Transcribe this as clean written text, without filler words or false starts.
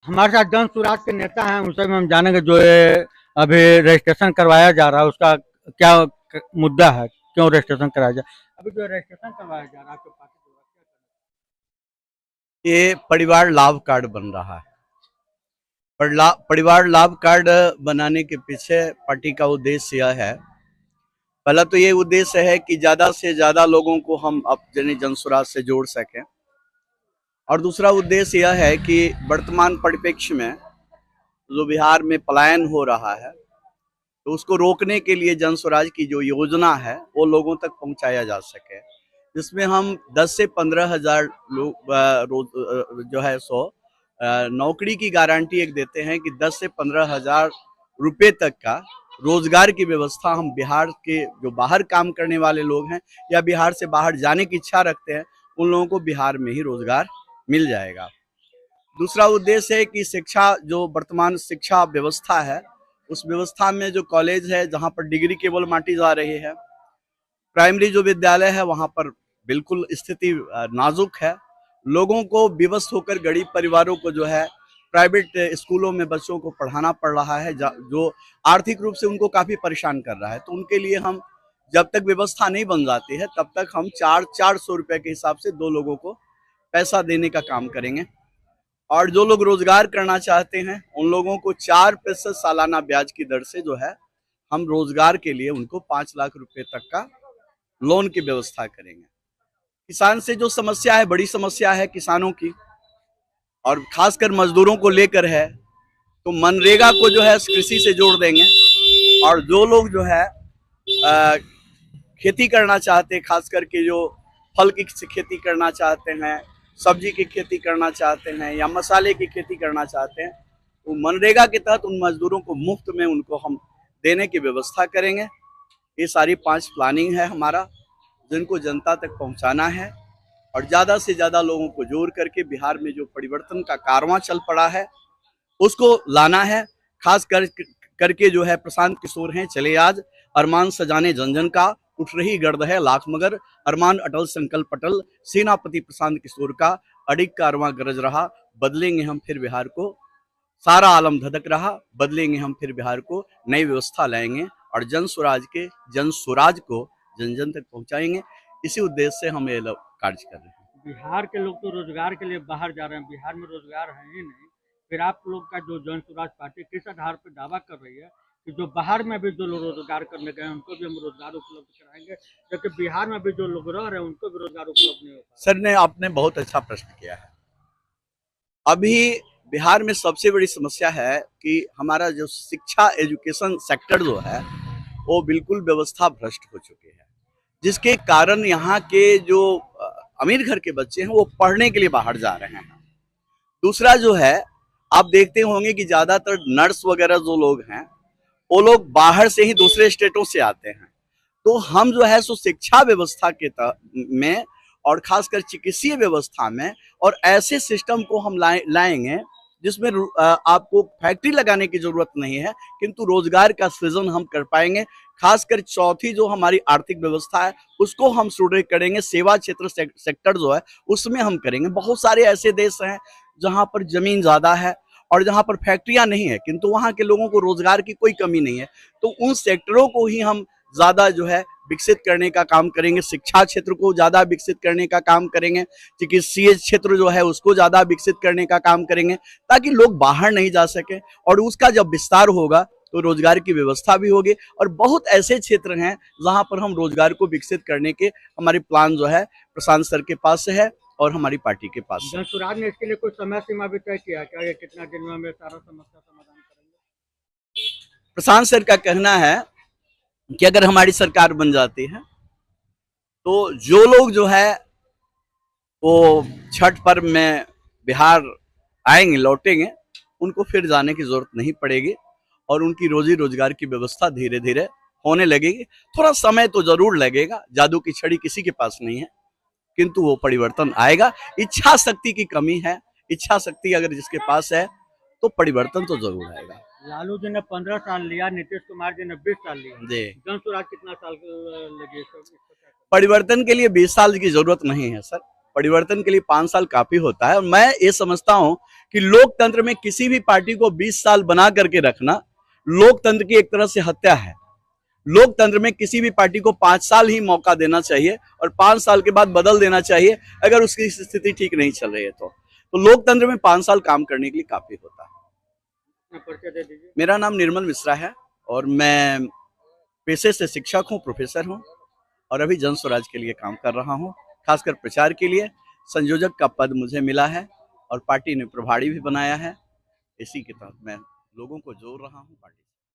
हमारे साथ जन सुराज के नेता हैं, उनसे भी हम जानेंगे जो ये अभी रजिस्ट्रेशन करवाया जा रहा है उसका क्या मुद्दा है, क्यों रजिस्ट्रेशन कराया जा अभी जो रजिस्ट्रेशन करवाया जा रहा है आपके पार्टी द्वारा क्या ये परिवार लाभ कार्ड बन रहा है। परिवार लाभ कार्ड बनाने के पीछे पार्टी का उद्देश्य यह है। पहला तो ये उद्देश्य है कि ज्यादा से ज्यादा लोगों को हम अपने जनसुराज से जोड़ सकें, और दूसरा उद्देश्य यह है कि वर्तमान परिप्रेक्ष्य में जो बिहार में पलायन हो रहा है, तो उसको रोकने के लिए जनसुराज की जो योजना है वो लोगों तक पहुंचाया जा सके, जिसमें हम 10 से 15,000 लोग रोज जो है सो नौकरी की गारंटी एक देते हैं कि 10 से 15,000 रुपये तक का रोजगार की व्यवस्था हम बिहार के जो बाहर काम करने वाले लोग हैं या बिहार से बाहर जाने की इच्छा रखते हैं उन लोगों को बिहार में ही रोजगार मिल जाएगा। दूसरा उद्देश्य है कि शिक्षा, जो वर्तमान शिक्षा व्यवस्था है उस व्यवस्था में जो कॉलेज है जहाँ पर डिग्री केवल बांटी जा रही है, प्राइमरी जो विद्यालय है वहाँ पर बिल्कुल स्थिति नाजुक है। लोगों को विवश होकर गरीब परिवारों को जो है प्राइवेट स्कूलों में बच्चों को पढ़ाना पड़ रहा है, जो आर्थिक रूप से उनको काफी परेशान कर रहा है। तो उनके लिए हम जब तक व्यवस्था नहीं बन जाती है तब तक हम 400 रुपए के हिसाब से 2 लोगों को पैसा देने का काम करेंगे। और जो लोग रोजगार करना चाहते हैं उन लोगों को 4% सालाना ब्याज की दर से जो है हम रोजगार के लिए उनको 5 लाख रुपए तक का लोन की व्यवस्था करेंगे। किसान से जो समस्या है, बड़ी समस्या है किसानों की, और खासकर मजदूरों को लेकर है, तो मनरेगा को जो है कृषि से जोड़ देंगे। और जो लोग जो है खेती करना चाहते हैं, खास करके जो फल की खेती करना चाहते हैं, सब्जी की खेती करना चाहते हैं या मसाले की खेती करना चाहते हैं, तो मनरेगा के तहत उन मजदूरों को मुफ्त में उनको हम देने की व्यवस्था करेंगे। ये सारी 5 प्लानिंग है हमारा, जिनको जनता तक पहुंचाना है और ज़्यादा से ज़्यादा लोगों को जोड़ करके बिहार में जो परिवर्तन का कारवां चल पड़ा है उसको लाना है। खास करके जो है प्रशांत किशोर हैं चले आज, अरमान सजाने जन जन का, उठ रही गर्द है लाख मगर, अरमान अटल संकल्प अटल, सेनापति प्रशांत किशोर का, अडिग कारवां गरज रहा, बदलेंगे हम फिर बिहार को, सारा आलम धधक रहा, बदलेंगे हम फिर बिहार को, नई व्यवस्था लाएंगे और जन स्वराज को जन जन तक पहुंचाएंगे। इसी उद्देश्य से हम ये कार्य कर रहे हैं। बिहार के लोग तो रोजगार के लिए बाहर जा रहे हैं, बिहार में रोजगार है ही नहीं, फिर आप लोग का जो जन सुराज पार्टी किस आधार पर दावा कर रही है कि जो बाहर में भी जो लोग रोजगार करने गए हैं उनको भी हम रोजगार उपलब्ध कराएंगे, जबकि बिहार में भी जो लोग रह रहे हैं उनको भी रोजगार उपलब्ध नहीं होगा। सर ने आपने बहुत अच्छा प्रश्न किया है। अभी बिहार में सबसे बड़ी समस्या है कि हमारा जो शिक्षा एजुकेशन सेक्टर जो है वो बिल्कुल व्यवस्था भ्रष्ट हो चुकी है, जिसके कारण यहाँ के जो अमीर घर के बच्चे हैं वो पढ़ने के लिए बाहर जा रहे हैं। दूसरा जो है, आप देखते होंगे कि ज्यादातर नर्स वगैरह जो लोग हैं वो लोग बाहर से ही दूसरे स्टेटों से आते हैं। तो हम जो है सो शिक्षा व्यवस्था के में और खासकर चिकित्सीय व्यवस्था में और ऐसे सिस्टम को हम लाएंगे जिसमें आपको फैक्ट्री लगाने की जरूरत नहीं है किंतु रोजगार का सृजन हम कर पाएंगे। खासकर चौथी जो हमारी आर्थिक व्यवस्था है उसको हम सुदृढ़ करेंगे, सेवा क्षेत्र सेक्टर जो है उसमें हम करेंगे। बहुत सारे ऐसे देश हैं जहां पर जमीन ज्यादा है और जहां पर फैक्ट्रियां नहीं है किंतु वहां के लोगों को रोजगार की कोई कमी नहीं है, तो उन सेक्टरों को ही हम ज्यादा जो है विकसित करने का काम करेंगे। शिक्षा क्षेत्र को ज्यादा विकसित करने का काम करेंगे, चिकित्सीय क्षेत्र जो है उसको ज्यादा विकसित करने का काम करेंगे ताकि लोग बाहर नहीं जा सके, और उसका जब विस्तार होगा तो रोजगार की व्यवस्था भी होगी। और बहुत ऐसे क्षेत्र हैं जहां पर हम रोजगार को विकसित करने के हमारे प्लान जो है प्रशांत सर के पास है और हमारी पार्टी के पास। जन सुराज ने इसके लिए कोई समय सीमा भी तय किया क्या, ये कितना दिन में सारा समस्या समाधान करेंगे? प्रशांत सर का कहना है कि अगर हमारी सरकार बन जाती है तो जो लोग जो है वो छठ पर्व में बिहार आएंगे, लौटेंगे, उनको फिर जाने की जरूरत नहीं पड़ेगी और उनकी रोजी रोजगार की व्यवस्था धीरे धीरे होने लगेगी। थोड़ा समय तो जरूर लगेगा, जादू की छड़ी किसी के पास नहीं है, किंतु वो परिवर्तन आएगा। इच्छा शक्ति की कमी है, इच्छा शक्ति अगर जिसके पास है तो परिवर्तन तो जरूर आएगा। लालू जी ने 15 साल लिया, नीतीश कुमार जी ने 20 साल लिया, जी, जन सुराज कितना साल लगे? परिवर्तन के लिए 20 साल की जरूरत नहीं है सर, परिवर्तन के लिए 5 साल काफी होता है। और मैं ये समझता हूँ कि लोकतंत्र में किसी भी पार्टी को 20 साल बना करके रखना लोकतंत्र की एक तरह से हत्या है। लोकतंत्र में किसी भी पार्टी को 5 साल ही मौका देना चाहिए और 5 साल के बाद बदल देना चाहिए अगर उसकी स्थिति ठीक नहीं चल रही है तो लोकतंत्र में 5 साल काम करने के लिए काफी होता है। परिचय दे दीजिए। मेरा नाम निर्मल मिश्रा है और मैं पेशे से शिक्षक हूँ, प्रोफेसर हूँ और अभी जन स्वराज के लिए काम कर रहा हूँ। खासकर प्रचार के लिए संयोजक का पद मुझे मिला है और पार्टी ने प्रभारी भी बनाया है। इसी के तहत मैं लोगों को जोड़ रहा हूँ पार्टी।